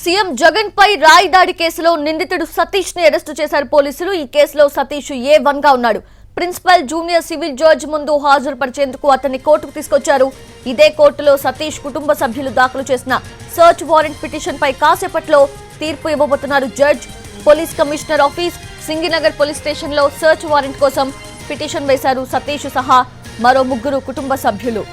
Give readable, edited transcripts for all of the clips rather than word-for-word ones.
CM Jagan పై రాయి దాడి కేసులో నిందితుడు సతీష్ ని అరెస్టు చేశారు పోలీసులు. ఈ కేసులో సతీష్ A1 గా ఉన్నాడు. ప్రిన్సిపల్ జూనియర్ సివిల్ జడ్జి ముందు హాజరుపరిచేందుకు అతన్ని కోర్టుకు తీసుకొచ్చారు. ఇదే కోర్టులో సతీష్ కుటుంబ సభ్యులు దాఖలు చేసిన సర్చ్ వారెంట్ పిటిషన్ పై కాసేపట్లో తీర్పు ఇవ్వబోతున్నారు judge. Police commissioner office Singh Nagar police station లో సర్చ్ వారెంట్ కోసం పిటిషన్ వేశారు సతీష్ సహా మరో 3 కుటుంబ సభ్యులు.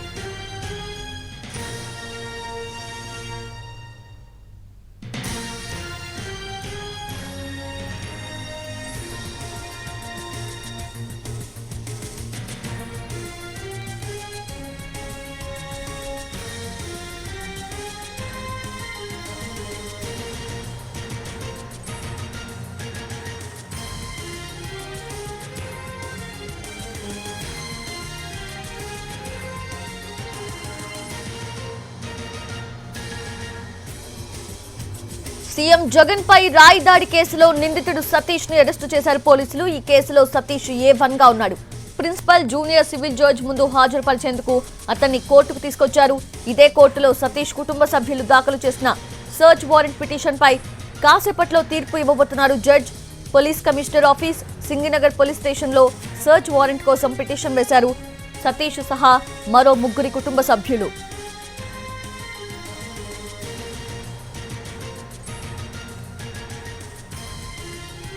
సీఎం జగన్ పై రాయి దాడి కేసులో నిందితుడు సతీష్ ని అరెస్టు చేశారు పోలీసులు. ఈ కేసులో సతీష్ A1 గా ఉన్నాడు. ప్రిన్సిపల్ జూనియర్ సివిల్ జడ్జి ముందు హాజరుపరిచేందుకు అతన్ని కోర్టుకు తీసుకొచ్చారు. ఇదే కోర్టులో సతీష్ కుటుంబ సభ్యులు దాఖలు చేసిన సర్చ్ వారెంట్ పిటిషన్ పై కాసేపట్లో తీర్పు ఇవ్వబోతున్నారు judge. Police commissioner office Singh Nagar police station లో సర్చ్ వారెంట్ కోసం పిటిషన్ వేశారు సతీష్ సహా మరో 3 కుటుంబ సభ్యులు.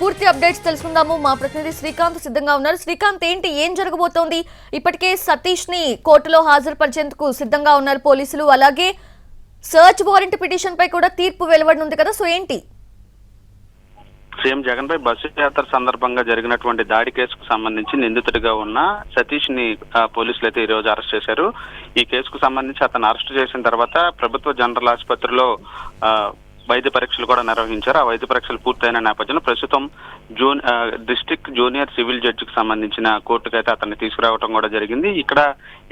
పూర్తి అప్డేట్స్ తెలుసుకుందాము. మా ప్రతినిధి శ్రీకాంత్ సిద్ధంగా ఉన్నారు. శ్రీకాంత్, ఏం జరగబోతోంది? ఇప్పటికే సతీష్ ని కోర్టులో హాజరుపరిచేందుకు సిద్ధంగా ఉన్నారు పోలీసులు. అలాగే సర్చ్ వారెంట్ పిటిషన్ పై కూడా తీర్పు వెలువడనుంది కదా, సో ఏంటి? సీఎం జగన్ పై బస్సు యాత్ర సందర్భంగా జరిగినటువంటి దాడి కేసుకు సంబంధించి నిందితుడిగా ఉన్న సతీష్ ని పోలీసులు అయితే ఈ రోజు అరెస్ట్ చేశారు. ఈ కేసుకు సంబంధించి అతను అరెస్ట్ చేసిన తర్వాత ప్రభుత్వ జనరల్ ఆసుపత్రిలో వైద్య పరీక్షలు కూడా నిర్వహించారు. ఆ వైద్య పరీక్షలు పూర్తయిన నేపథ్యంలో ప్రస్తుతం డిస్ట్రిక్ట్ జూనియర్ సివిల్ జడ్జికి సంబంధించిన కోర్టుకు అయితే అతన్ని తీసుకురావడం కూడా జరిగింది. ఇక్కడ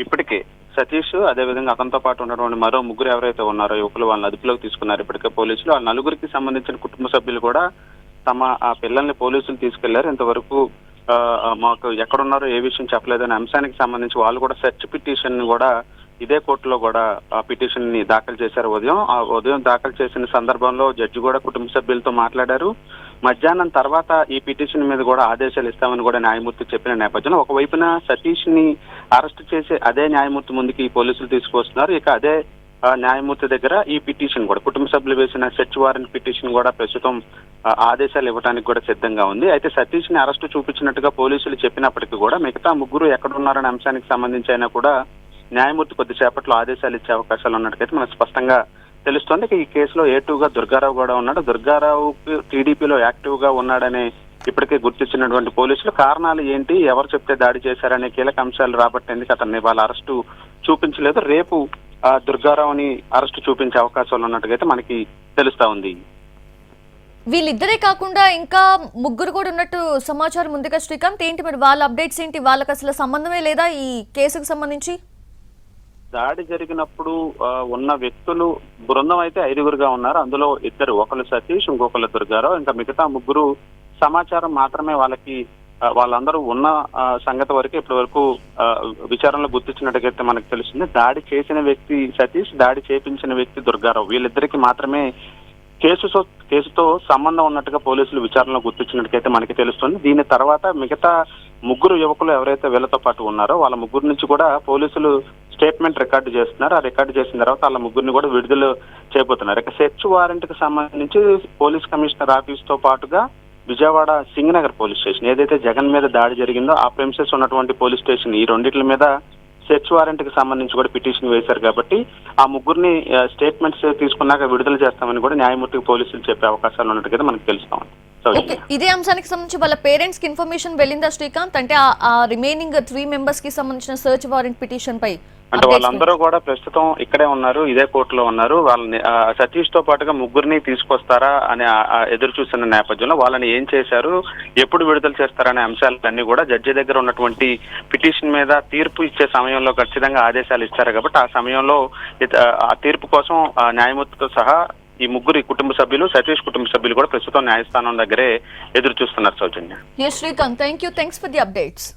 ఇప్పటికే సతీష్ అదేవిధంగా అతనితో పాటు ఉన్నటువంటి మరో 3 ఎవరైతే ఉన్నారో యువకులు వాళ్ళని అదుపులోకి తీసుకున్నారు ఇప్పటికే పోలీసులు. ఆ 4కి సంబంధించిన కుటుంబ సభ్యులు కూడా తమ ఆ పిల్లల్ని పోలీసులు తీసుకెళ్లారు. ఇంతవరకు మాకు ఎక్కడున్నారో ఏ విషయం చెప్పలేదనే అంశానికి సంబంధించి వాళ్ళు కూడా సెర్చ్ పిటిషన్ కూడా ఇదే కోర్టులో కూడా ఆ పిటిషన్ ని దాఖలు చేశారు. ఉదయం దాఖలు చేసిన సందర్భంలో జడ్జి కూడా కుటుంబ సభ్యులతో మాట్లాడారు. మధ్యాహ్నం తర్వాత ఈ పిటిషన్ మీద కూడా ఆదేశాలు ఇస్తామని కూడా న్యాయమూర్తి చెప్పిన నేపథ్యంలో ఒకవైపున సతీష్ ని అరెస్ట్ చేసి అదే న్యాయమూర్తి ముందుకి ఈ పోలీసులు తీసుకొస్తున్నారు. ఇక అదే న్యాయమూర్తి దగ్గర ఈ పిటిషన్ కూడా కుటుంబ సభ్యులు వేసిన సెర్చ్ వారెంట్ పిటిషన్ కూడా ప్రస్తుతం ఆదేశాలు ఇవ్వడానికి కూడా సిద్ధంగా ఉంది. అయితే సతీష్ ని అరెస్టు చూపించినట్టుగా పోలీసులు చెప్పినప్పటికీ కూడా మిగతా 3 ఎక్కడున్నారనే అంశానికి సంబంధించి అయినా కూడా న్యాయమూర్తి కొద్దిసేపట్లో ఆదేశాలు ఇచ్చే అవకాశాలు ఉన్నట్టుకైతే మనకు స్పష్టంగా తెలుస్తోంది. ఈ కేసులో A2గా దుర్గారావు కూడా ఉన్నాడు. దుర్గారావు టీడీపీలో యాక్టివ్ గా ఉన్నాడని ఇప్పటికే గుర్తించినటువంటి పోలీసులు కారణాలు ఏంటి, ఎవరు చెప్తే దాడి చేశారనే కీలక అంశాలు రాబట్టేందుకు అతన్ని వాళ్ళ అరెస్టు చూపించలేదు. రేపు దుర్గారావుని అరెస్టు చూపించే అవకాశాలు ఉన్నట్టుగా మనకి తెలుస్తా ఉంది. వీళ్ళిద్దరే కాకుండా ఇంకా 3 కూడా ఉన్నట్టు సమాచారం ఉందిగా శ్రీకాంత్, ఏంటి మరి వాళ్ళ అప్డేట్స్ ఏంటి? వాళ్ళకి అసలు సంబంధమే లేదా ఈ కేసుకు సంబంధించి? దాడి జరిగినప్పుడు ఉన్న వ్యక్తులు బృందం అయితే 5గురుగా ఉన్నారు. అందులో 2, ఒకరు సతీష్, ఇంకొకరు దుర్గారావు, ఇంకా మిగతా 3 సమాచారం మాత్రమే వాళ్ళందరూ ఉన్న సంగతి వరకు ఇప్పటి వరకు విచారణలో గుర్తించినట్టుగైతే మనకు తెలుస్తుంది. దాడి చేసిన వ్యక్తి సతీష్, దాడి చేపించిన వ్యక్తి దుర్గారావు, వీళ్ళిద్దరికి మాత్రమే కేసుతో సంబంధం ఉన్నట్టుగా పోలీసులు విచారణలో గుర్తించినట్టుకైతే మనకి తెలుస్తుంది. దీని తర్వాత మిగతా 3 యువకులు ఎవరైతే వీళ్ళతో పాటు ఉన్నారో వాళ్ళ 3 నుంచి కూడా పోలీసులు స్టేట్మెంట్ రికార్డు చేస్తున్నారు. ఆ రికార్డు చేసిన తర్వాత వాళ్ళ 3ని కూడా విడుదల చేయబోతున్నారు. ఇక సెర్చ్ వారెంట్ కి సంబంధించి పోలీస్ కమిషనర్ ఆఫీస్ తో పాటుగా విజయవాడ సింగనగర్ పోలీస్ స్టేషన్ ఏదైతే జగన్ మీద దాడి జరిగిందో ఆ ప్రెమిసెస్ ఉన్నటువంటి పోలీస్ స్టేషన్ ఈ 2 మీద సెర్చ్ వారెంట్ కి సంబంధించి కూడా పిటిషన్ వేశారు. కాబట్టి ఆ 3ని స్టేట్మెంట్స్ తీసుకున్నాక విడుదల చేస్తామని కూడా న్యాయమూర్తికి పోలీసులు చెప్పే అవకాశాలు ఉన్నట్టుగా మనకు తెలుస్తాం. ఇదే అంశానికి సంబంధించి వాళ్ళ పేరెంట్స్ కి ఇన్ఫర్మేషన్ వెళ్ళిందా శ్రీకాంత్? అంటే ఆ రిమైనింగ్ 3 మెంబర్స్ కి సంబంధించిన సర్చ్ వారెంట్ పిటిషన్ పై అంటే వాళ్ళందరూ కూడా ప్రస్తుతం ఇక్కడే ఉన్నారు, ఇదే కోర్టులో ఉన్నారు. వాళ్ళని సతీష్ తో పాటుగా 3ని తీసుకొస్తారా అని ఎదురు చూస్తున్న నేపథ్యంలో వాళ్ళని ఏం చేశారు, ఎప్పుడు విడుదల చేస్తారనే అంశాలన్నీ కూడా జడ్జి దగ్గర ఉన్నటువంటి పిటిషన్ మీద తీర్పు ఇచ్చే సమయంలో ఖచ్చితంగా ఆదేశాలు ఇచ్చారు. కాబట్టి ఆ సమయంలో ఆ తీర్పు కోసం న్యాయమూర్తితో సహా ఈ 3 కుటుంబ సభ్యులు, సతీష్ కుటుంబ సభ్యులు కూడా ప్రస్తుతం న్యాయస్థానం దగ్గరే ఎదురు చూస్తున్నారు. Soujanya. Srikanth, thanks for the updates.